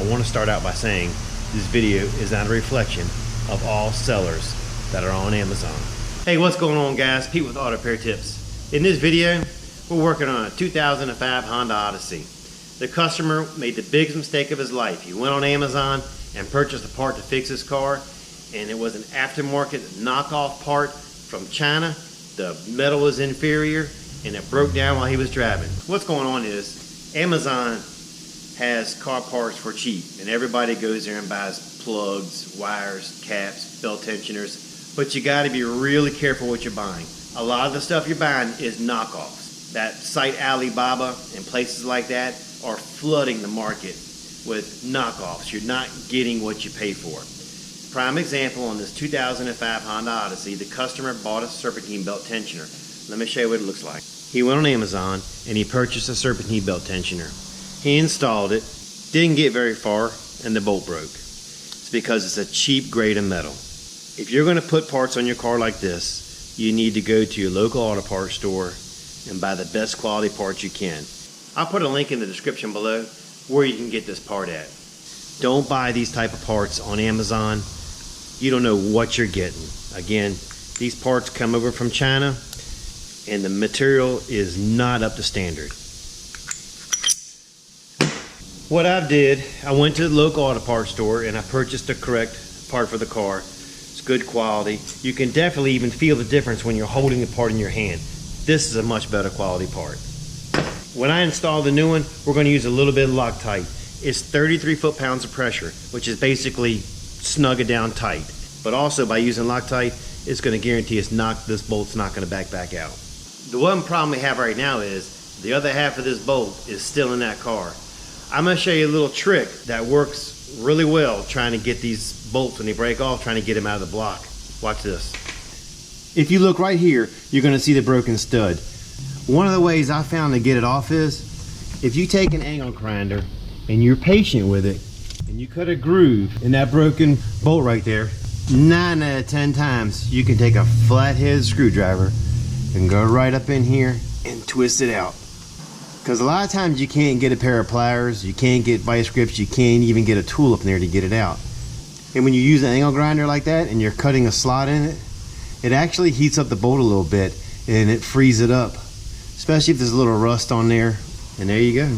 I want to start out by saying this video is not a reflection of all sellers that are on Amazon. Hey, what's going on, guys? Pete with Auto Repair Tips. In this video, we're working on a 2005 Honda Odyssey. The customer made the biggest mistake of his life. He went on Amazon and purchased a part to fix his car, and it was an aftermarket knockoff part from China. The metal was inferior, and it broke down while he was driving. What's going on is Amazon has car parts for cheap, and everybody goes there and buys plugs, wires, caps, belt tensioners, but you got to be really careful what you're buying. A lot of the stuff you're buying is knockoffs. That site Alibaba and places like that are flooding the market with knockoffs. You're not getting what you pay for. Prime example, on this 2005 Honda Odyssey, the customer bought a serpentine belt tensioner. Let me show you what it looks like. He went on Amazon and he purchased a serpentine belt tensioner. He installed it, didn't get very far, and the bolt broke. It's because it's a cheap grade of metal. If you're going to put parts on your car like this, you need to go to your local auto parts store and buy the best quality parts you can. I'll put a link in the description below where you can get this part at. Don't buy these type of parts on Amazon. You don't know what you're getting. Again, these parts come over from China and the material is not up to standard. What I did, I went to the local auto parts store and I purchased the correct part for the car. It's good quality. You can definitely even feel the difference when you're holding the part in your hand. This is a much better quality part. When I install the new one, we're going to use a little bit of Loctite. It's 33 foot-pounds of pressure, which is basically snug it down tight. But also by using Loctite, it's going to guarantee this bolt's not going to back out. The one problem we have right now is the other half of this bolt is still in that car. I'm going to show you a little trick that works really well trying to get these bolts when they break off, trying to get them out of the block. Watch this. If you look right here, you're going to see the broken stud. One of the ways I found to get it off is if you take an angle grinder and you're patient with it and you cut a groove in that broken bolt right there, 9 out of 10 times you can take a flathead screwdriver and go right up in here and twist it out. Because a lot of times you can't get a pair of pliers, you can't get vice grips, you can't even get a tool up in there to get it out. And when you use an angle grinder like that and you're cutting a slot in it, it actually heats up the bolt a little bit and it frees it up. Especially if there's a little rust on there. And there you go.